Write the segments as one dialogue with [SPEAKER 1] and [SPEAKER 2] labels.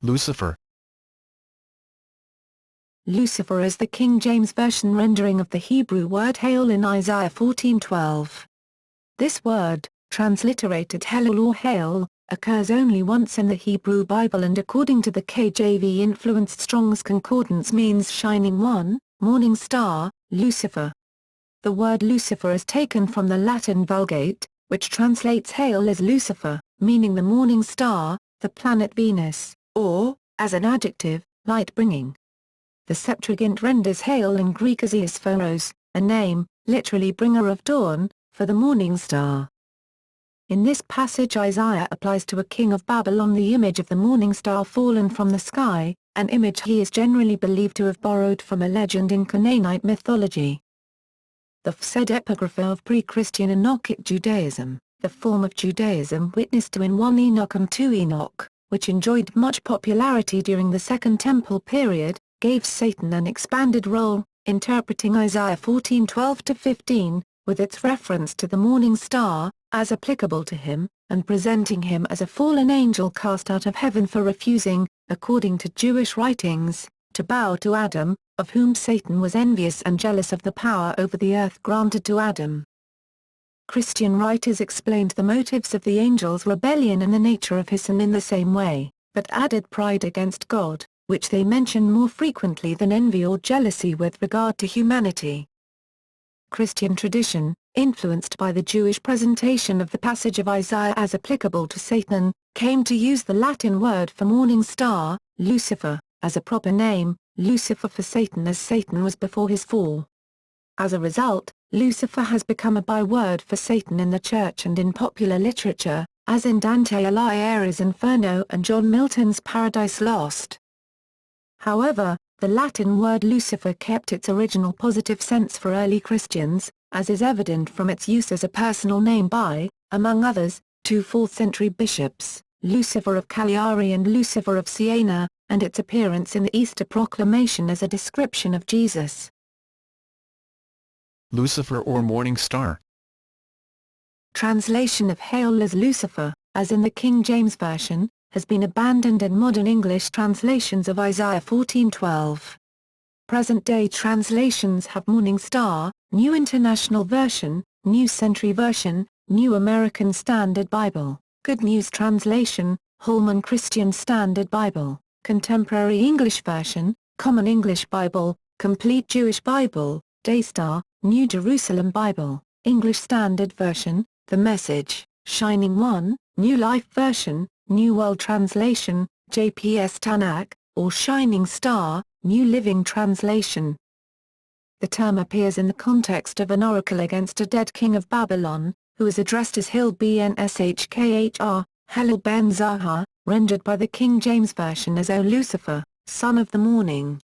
[SPEAKER 1] Lucifer.
[SPEAKER 2] Lucifer is the King James Version rendering of the Hebrew word hêlêl in Isaiah 14:12. This word, transliterated hêlêl or hêl, occurs only once in the Hebrew Bible and according to the KJV-influenced Strong's Concordance means shining one, morning star, Lucifer. The word Lucifer is taken from the Latin Vulgate, which translates hêlêl as Lucifer, meaning the morning star, the planet Venus, or, as an adjective, light-bringing. The Septuagint renders hêlêl in Greek as ἑωσφόρος, a name, literally bringer of dawn, for the morning star. In this passage Isaiah applies to a king of Babylon the image of the morning star fallen from the sky, an image he is generally believed to have borrowed from a legend in Canaanite mythology. The said epigrapha of pre-Christian Enochic Judaism, the form of Judaism witnessed to in 1 Enoch and 2 Enoch, which enjoyed much popularity during the Second Temple period, gave Satan an expanded role, interpreting Isaiah 14:12-15, with its reference to the morning star, as applicable to him, and presenting him as a fallen angel cast out of heaven for refusing, according to Jewish writings, to bow to Adam, of whom Satan was envious and jealous of the power over the earth granted to Adam. Christian writers explained the motives of the angel's rebellion and the nature of his sin in the same way, but added pride against God, which they mention more frequently than envy or jealousy with regard to humanity. Christian tradition, influenced by the Jewish presentation of the passage of Isaiah as applicable to Satan, came to use the Latin word for morning star, Lucifer, as a proper name, Lucifer for Satan as Satan was before his fall. As a result, Lucifer has become a byword for Satan in the Church and in popular literature, as in Dante Alighieri's Inferno and John Milton's Paradise Lost. However, the Latin word Lucifer kept its original positive sense for early Christians, as is evident from its use as a personal name by, among others, 2 4th-century bishops, Lucifer of Cagliari and Lucifer of Siena, and its appearance in the Easter proclamation as a description of Jesus.
[SPEAKER 1] Lucifer or morning star.
[SPEAKER 2] Translation of hêlêl as Lucifer, as in the King James Version, has been abandoned in modern English translations of Isaiah 14:12. Present-day translations have Morning Star, New International Version, New Century Version, New American Standard Bible, Good News Translation, Holman Christian Standard Bible, Contemporary English Version, Common English Bible, Complete Jewish Bible, Daystar, New Jerusalem Bible, English Standard Version, The Message, Shining One, New Life Version, New World Translation, JPS Tanakh, or Shining Star, New Living Translation. The term appears in the context of an oracle against a dead king of Babylon, who is addressed as hêlêl ben Shkhr, hêlêl ben Zahar, rendered by the King James Version as O Lucifer, son of the morning,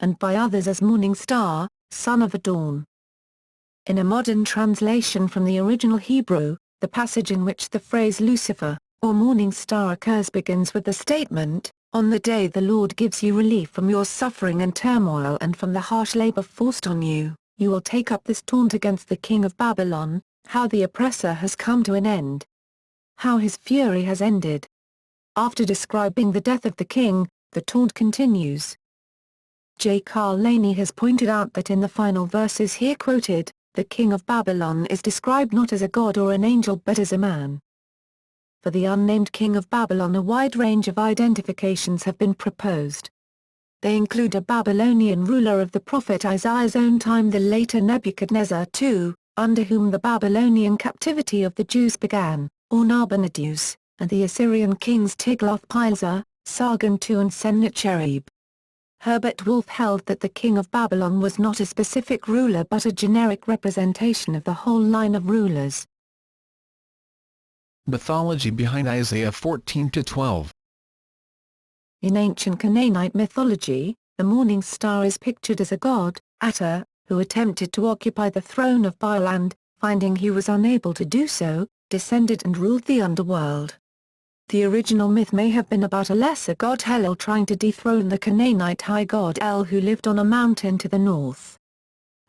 [SPEAKER 2] and by others as morning star, son of the dawn. In a modern translation from the original Hebrew, the passage in which the phrase Lucifer, or morning star occurs begins with the statement, "On the day the Lord gives you relief from your suffering and turmoil and from the harsh labor forced on you, you will take up this taunt against the king of Babylon, how the oppressor has come to an end. How his fury has ended." After describing the death of the king, the taunt continues. J. Carl Laney has pointed out that in the final verses here quoted, the king of Babylon is described not as a god or an angel but as a man. For the unnamed king of Babylon a wide range of identifications have been proposed. They include a Babylonian ruler of the prophet Isaiah's own time, the later Nebuchadnezzar II, under whom the Babylonian captivity of the Jews began, or Nabonidus, and the Assyrian kings Tiglath-Pileser, Sargon II and Sennacherib. Herbert Wolff held that the king of Babylon was not a specific ruler but a generic representation of the whole line of rulers.
[SPEAKER 1] Mythology behind Isaiah 14-12.
[SPEAKER 2] In ancient Canaanite mythology, the morning star is pictured as a god, Atta, who attempted to occupy the throne of Baal and, finding he was unable to do so, descended and ruled the underworld. The original myth may have been about a lesser god Hêlêl trying to dethrone the Canaanite high god El who lived on a mountain to the north.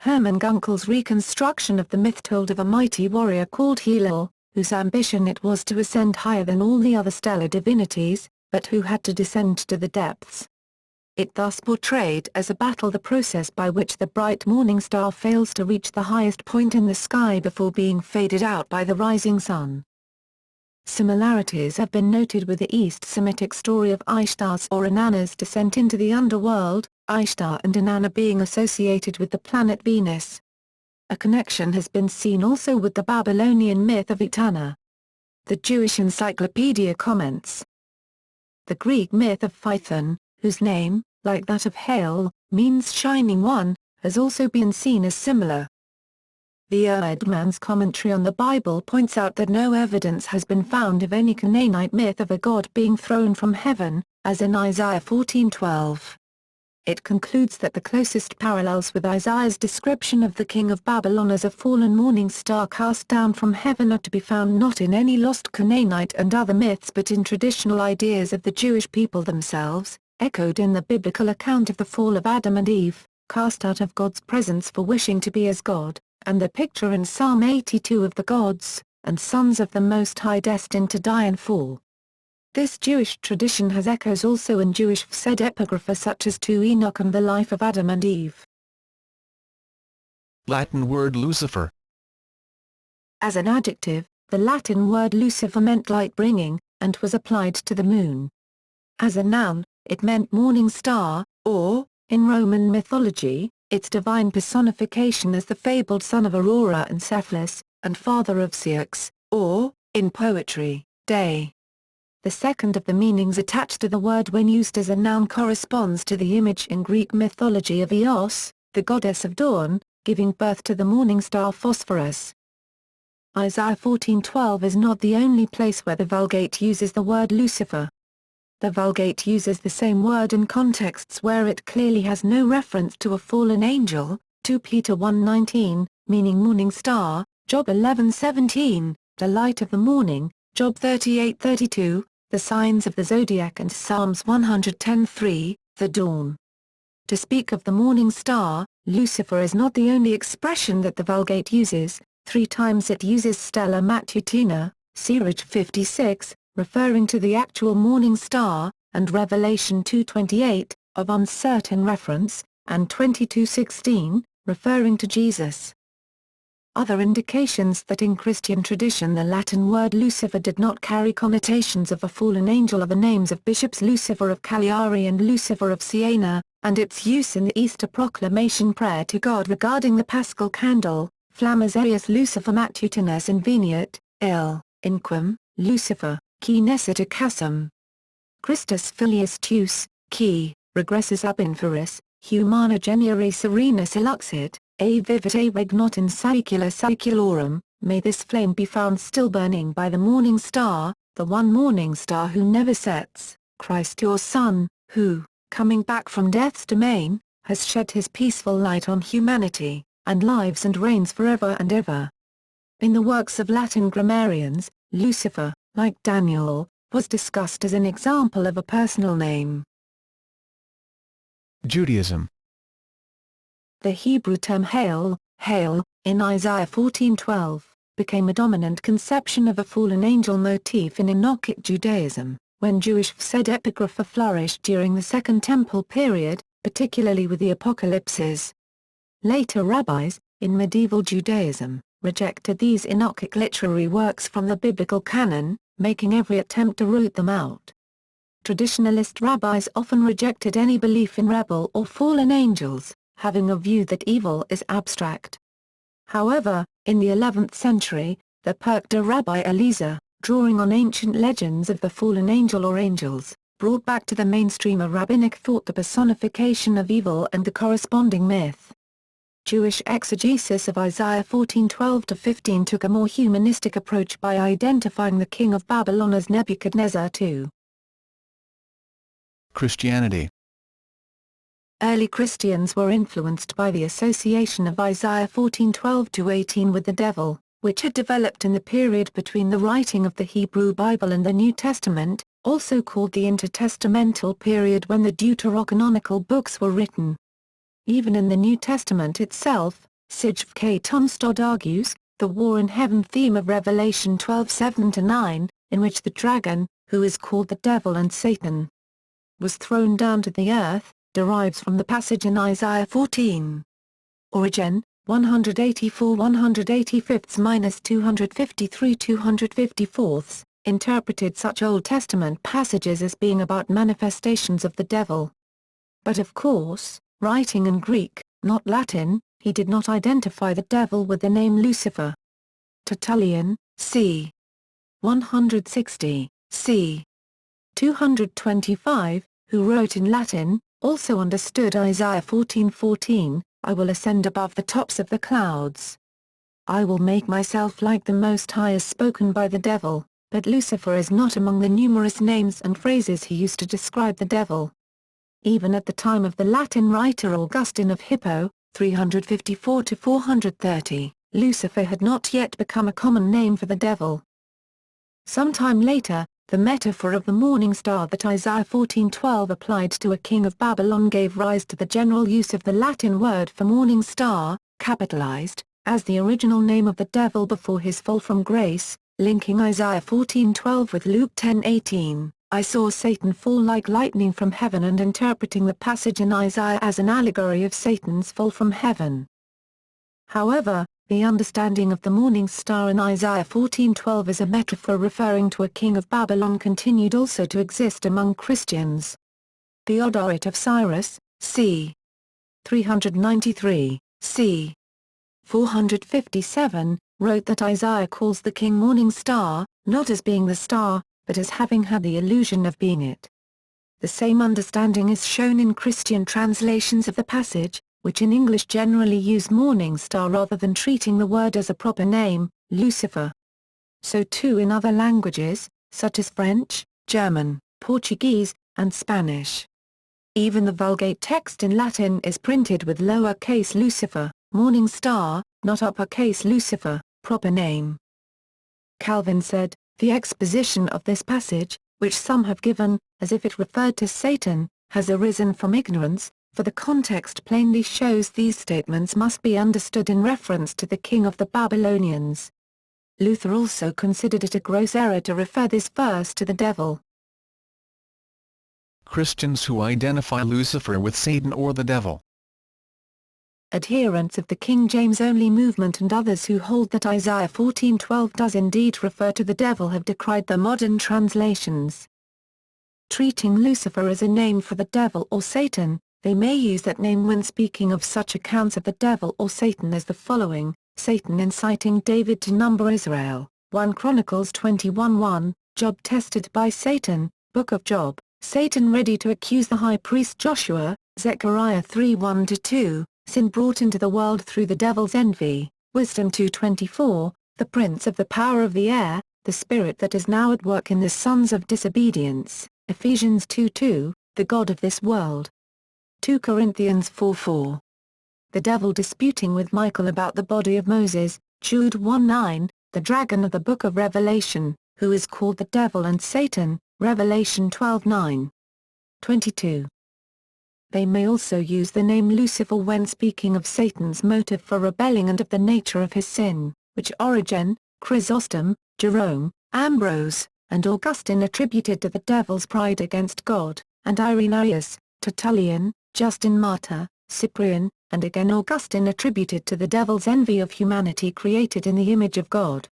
[SPEAKER 2] Hermann Gunkel's reconstruction of the myth told of a mighty warrior called hêlêl, whose ambition it was to ascend higher than all the other stellar divinities, but who had to descend to the depths. It thus portrayed as a battle, the process by which the bright morning star fails to reach the highest point in the sky before being faded out by the rising sun. Similarities have been noted with the East Semitic story of Ishtar's or Inanna's descent into the underworld, Ishtar and Inanna being associated with the planet Venus. A connection has been seen also with the Babylonian myth of Etana. The Jewish Encyclopedia comments. The Greek myth of Phaethon, whose name, like that of hêlêl, means shining one, has also been seen as similar. The Erdmann's commentary on the Bible points out that no evidence has been found of any Canaanite myth of a god being thrown from heaven, as in Isaiah 14:12. It concludes that the closest parallels with Isaiah's description of the king of Babylon as a fallen morning star cast down from heaven are to be found not in any lost Canaanite and other myths but in traditional ideas of the Jewish people themselves, echoed in the biblical account of the fall of Adam and Eve, cast out of God's presence for wishing to be as God, and the picture in Psalm 82 of the gods, and sons of the Most High destined to die and fall. This Jewish tradition has echoes also in Jewish pseudepigrapha such as 2 Enoch and the life of Adam and Eve.
[SPEAKER 1] Latin word Lucifer.
[SPEAKER 2] As an adjective, the Latin word Lucifer meant light-bringing, and was applied to the moon. As a noun, it meant morning star, or, in Roman mythology, its divine personification as the fabled son of Aurora and Cephalus, and father of Ceyx, or, in poetry, day. The second of the meanings attached to the word when used as a noun corresponds to the image in Greek mythology of Eos, the goddess of dawn, giving birth to the morning star Phosphorus. Isaiah 14:12 is not the only place where the Vulgate uses the word Lucifer. The Vulgate uses the same word in contexts where it clearly has no reference to a fallen angel, 2 Peter 1:19, meaning morning star, Job 11:17, the light of the morning, Job 38:32, the signs of the zodiac and Psalms 110:3, the dawn. To speak of the morning star, Lucifer is not the only expression that the Vulgate uses. 3 times it uses stella matutina, Sirach 56, referring to the actual morning star, and Revelation 2:28, of uncertain reference, and 22:16, referring to Jesus. Other indications that in Christian tradition the Latin word Lucifer did not carry connotations of a fallen angel are the names of bishops Lucifer of Cagliari and Lucifer of Siena, and its use in the Easter proclamation prayer to God regarding the Paschal candle, Flammas eius Lucifer matutinus inveniat, il, inquam, Lucifer, qui nescit casum. Christus filius tuus, qui, regressus ab inferis, humana geniere serenus illuxit, a vivit a regnot in saecula saeculorum, may this flame be found still burning by the morning star, the one morning star who never sets, Christ your Son, who, coming back from death's domain, has shed his peaceful light on humanity, and lives and reigns forever and ever. In the works of Latin grammarians, Lucifer, like Daniel, was discussed as an example of a personal name.
[SPEAKER 1] Judaism.
[SPEAKER 2] The Hebrew term hêlêl, in Isaiah 14:12, became a dominant conception of a fallen angel motif in Enochic Judaism, when Jewish pseudepigrapha flourished during the Second Temple period, particularly with the Apocalypses. Later rabbis, in medieval Judaism, rejected these Enochic literary works from the biblical canon, making every attempt to root them out. Traditionalist rabbis often rejected any belief in rebel or fallen angels, having a view that evil is abstract. However, in the 11th century, the Perkta Rabbi Eliezer, drawing on ancient legends of the fallen angel or angels, brought back to the mainstream of rabbinic thought the personification of evil and the corresponding myth. Jewish exegesis of Isaiah 14:12-15 took a more humanistic approach by identifying the king of Babylon as Nebuchadnezzar II.
[SPEAKER 1] Christianity.
[SPEAKER 2] Early Christians were influenced by the association of Isaiah 14:12-18 with the devil, which had developed in the period between the writing of the Hebrew Bible and the New Testament, also called the intertestamental period when the deuterocanonical books were written. Even in the New Testament itself, Sigve K. Tumstod argues, the war in heaven theme of Revelation 12:7-9, in which the dragon, who is called the devil and Satan, was thrown down to the earth, derives from the passage in Isaiah 14. Origin, 184 185-253 254, interpreted such Old Testament passages as being about manifestations of the devil. But of course, writing in Greek, not Latin, he did not identify the devil with the name Lucifer. Tertullian, c. 160, c. 225, who wrote in Latin, also understood Isaiah 14:14, I will ascend above the tops of the clouds. I will make myself like the Most High as spoken by the devil, but Lucifer is not among the numerous names and phrases he used to describe the devil. Even at the time of the Latin writer Augustine of Hippo, 354-430, Lucifer had not yet become a common name for the devil. Sometime later, the metaphor of the morning star that Isaiah 14:12 applied to a king of Babylon gave rise to the general use of the Latin word for morning star, capitalized, as the original name of the devil before his fall from grace, linking Isaiah 14:12 with Luke 10:18. I saw Satan fall like lightning from heaven, and interpreting the passage in Isaiah as an allegory of Satan's fall from heaven. However, the understanding of the morning star in Isaiah 14:12 as a metaphor referring to a king of Babylon continued also to exist among Christians. Theodoret of Cyrus, c. 393, c. 457, wrote that Isaiah calls the king morning star, not as being the star, but as having had the illusion of being it. The same understanding is shown in Christian translations of the passage, which in English generally use morning star rather than treating the word as a proper name, Lucifer. So too in other languages, such as French, German, Portuguese, and Spanish. Even the Vulgate text in Latin is printed with lowercase Lucifer, morning star, not uppercase Lucifer, proper name. Calvin said, the exposition of this passage, which some have given, as if it referred to Satan, has arisen from ignorance, for the context plainly shows these statements must be understood in reference to the king of the Babylonians. Luther also considered it a gross error to refer this verse to the devil.
[SPEAKER 1] Christians who identify Lucifer with Satan or the devil.
[SPEAKER 2] Adherents of the King James only movement and others who hold that Isaiah 14:12 does indeed refer to the devil have decried the modern translations. Treating Lucifer as a name for the devil or Satan, they may use that name when speaking of such accounts of the devil or Satan as the following: Satan inciting David to number Israel, 1 Chronicles 21:1, Job tested by Satan, Book of Job, Satan ready to accuse the high priest Joshua, Zechariah 3:1-2, sin brought into the world through the devil's envy, Wisdom 2:24, the prince of the power of the air, the spirit that is now at work in the sons of disobedience, Ephesians 2:2, the god of this world. 2 Corinthians 4:4. The devil disputing with Michael about the body of Moses, Jude 1:9, the dragon of the book of Revelation, who is called the devil and Satan, Revelation 12:9. 22. They may also use the name Lucifer when speaking of Satan's motive for rebelling and of the nature of his sin, which Origen, Chrysostom, Jerome, Ambrose, and Augustine attributed to the devil's pride against God, and Irenaeus, Tertullian, Justin Martyr, Cyprian, and again Augustine attributed to the devil's envy of humanity created in the image of God.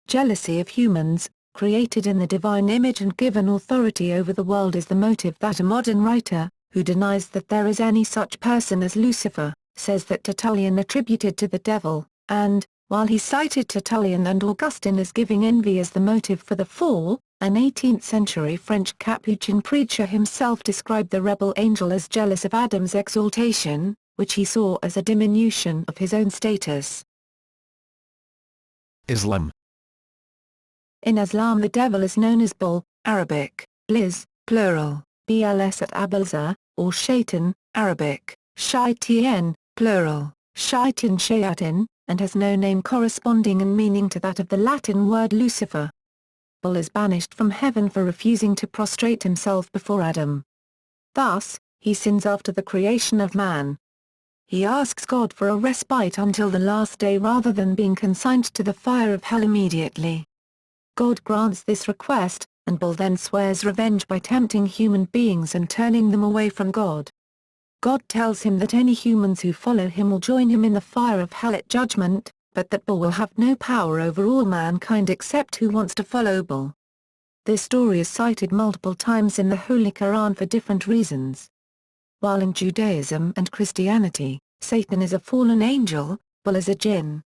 [SPEAKER 2] Jealousy of humans, created in the divine image and given authority over the world is the motive that a modern writer, who denies that there is any such person as Lucifer, says that Tertullian attributed to the devil, and, while he cited Tertullian and Augustine as giving envy as the motive for the fall, an 18th-century French Capuchin preacher himself described the rebel angel as jealous of Adam's exaltation, which he saw as a diminution of his own status.
[SPEAKER 1] Islam.
[SPEAKER 2] In Islam the devil is known as Bul, Arabic, Bliz, plural, Bls at Abalza, or Shaitan, Arabic, Shaitan, plural, Shaitan Shayatin, and has no name corresponding in meaning to that of the Latin word Lucifer. Bul is banished from heaven for refusing to prostrate himself before Adam. Thus, he sins after the creation of man. He asks God for a respite until the last day rather than being consigned to the fire of hell immediately. God grants this request, and Baal then swears revenge by tempting human beings and turning them away from God. God tells him that any humans who follow him will join him in the fire of hell at judgment, but that Baal will have no power over all mankind except who wants to follow Baal. This story is cited multiple times in the Holy Quran for different reasons. While in Judaism and Christianity, Satan is a fallen angel, Baal is a jinn.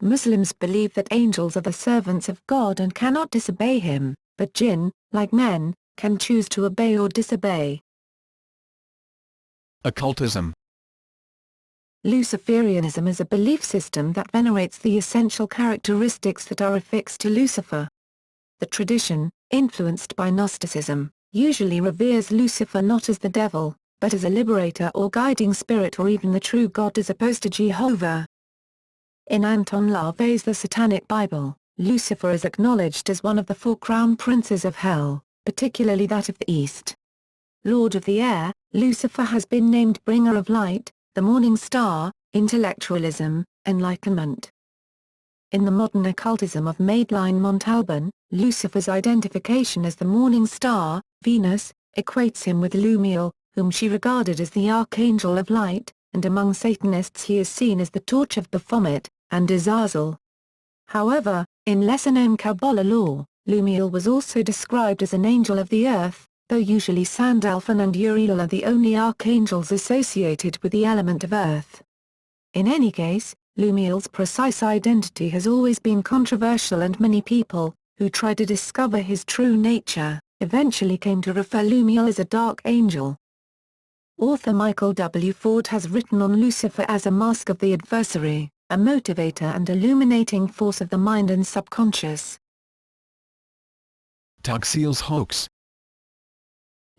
[SPEAKER 2] Muslims believe that angels are the servants of God and cannot disobey him, but jinn, like men, can choose to obey or disobey.
[SPEAKER 1] Occultism.
[SPEAKER 2] Luciferianism is a belief system that venerates the essential characteristics that are affixed to Lucifer. The tradition, influenced by Gnosticism, usually reveres Lucifer not as the devil, but as a liberator or guiding spirit or even the true God as opposed to Jehovah. In Anton LaVey's The Satanic Bible, Lucifer is acknowledged as one of the 4 crown princes of hell, particularly that of the East. Lord of the air, Lucifer has been named bringer of light, the morning star, intellectualism, enlightenment. In the modern occultism of Madeline Montalban, Lucifer's identification as the morning star, Venus, equates him with Lumiel, whom she regarded as the archangel of light, and among Satanists he is seen as the torch of Baphomet, and Azazel. However, in lesser-known Kabbalah lore, Lumiel was also described as an angel of the earth, though usually Sandalphon and Uriel are the only archangels associated with the element of earth. In any case, Lumiel's precise identity has always been controversial, and many people, who try to discover his true nature, eventually came to refer Lumiel as a dark angel. Author Michael W. Ford has written on Lucifer as a mask of the adversary, a motivator and illuminating force of the mind and subconscious.
[SPEAKER 1] Taxil's hoax.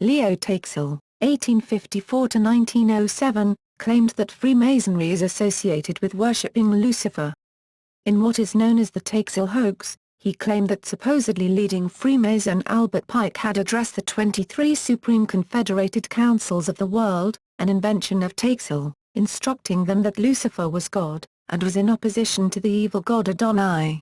[SPEAKER 2] Leo Taxil, 1854–1907, claimed that Freemasonry is associated with worshipping Lucifer. In what is known as the Taxil hoax, he claimed that supposedly leading Freemason Albert Pike had addressed the 23 Supreme Confederated Councils of the World, an invention of Taxil, instructing them that Lucifer was God, and was in opposition to the evil god Adonai.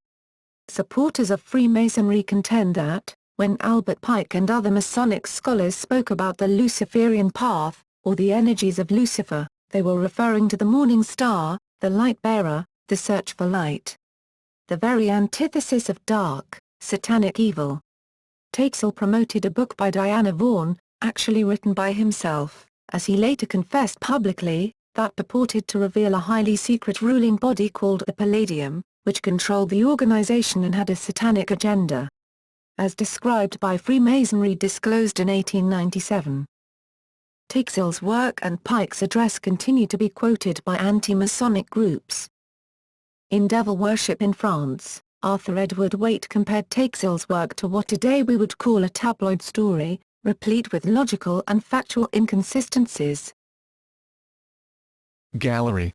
[SPEAKER 2] Supporters of Freemasonry contend that, when Albert Pike and other Masonic scholars spoke about the Luciferian path, or the energies of Lucifer, they were referring to the morning star, the light-bearer, the search for light. The very antithesis of dark, satanic evil. Taxil promoted a book by Diana Vaughan, actually written by himself, as he later confessed publicly, that purported to reveal a highly secret ruling body called the Palladium, which controlled the organization and had a satanic agenda. As described by Freemasonry disclosed in 1897. Taxil's work and Pike's address continue to be quoted by anti-Masonic groups. In Devil Worship in France, Arthur Edward Waite compared Taxil's work to what today we would call a tabloid story, replete with logical and factual inconsistencies.
[SPEAKER 1] Gallery.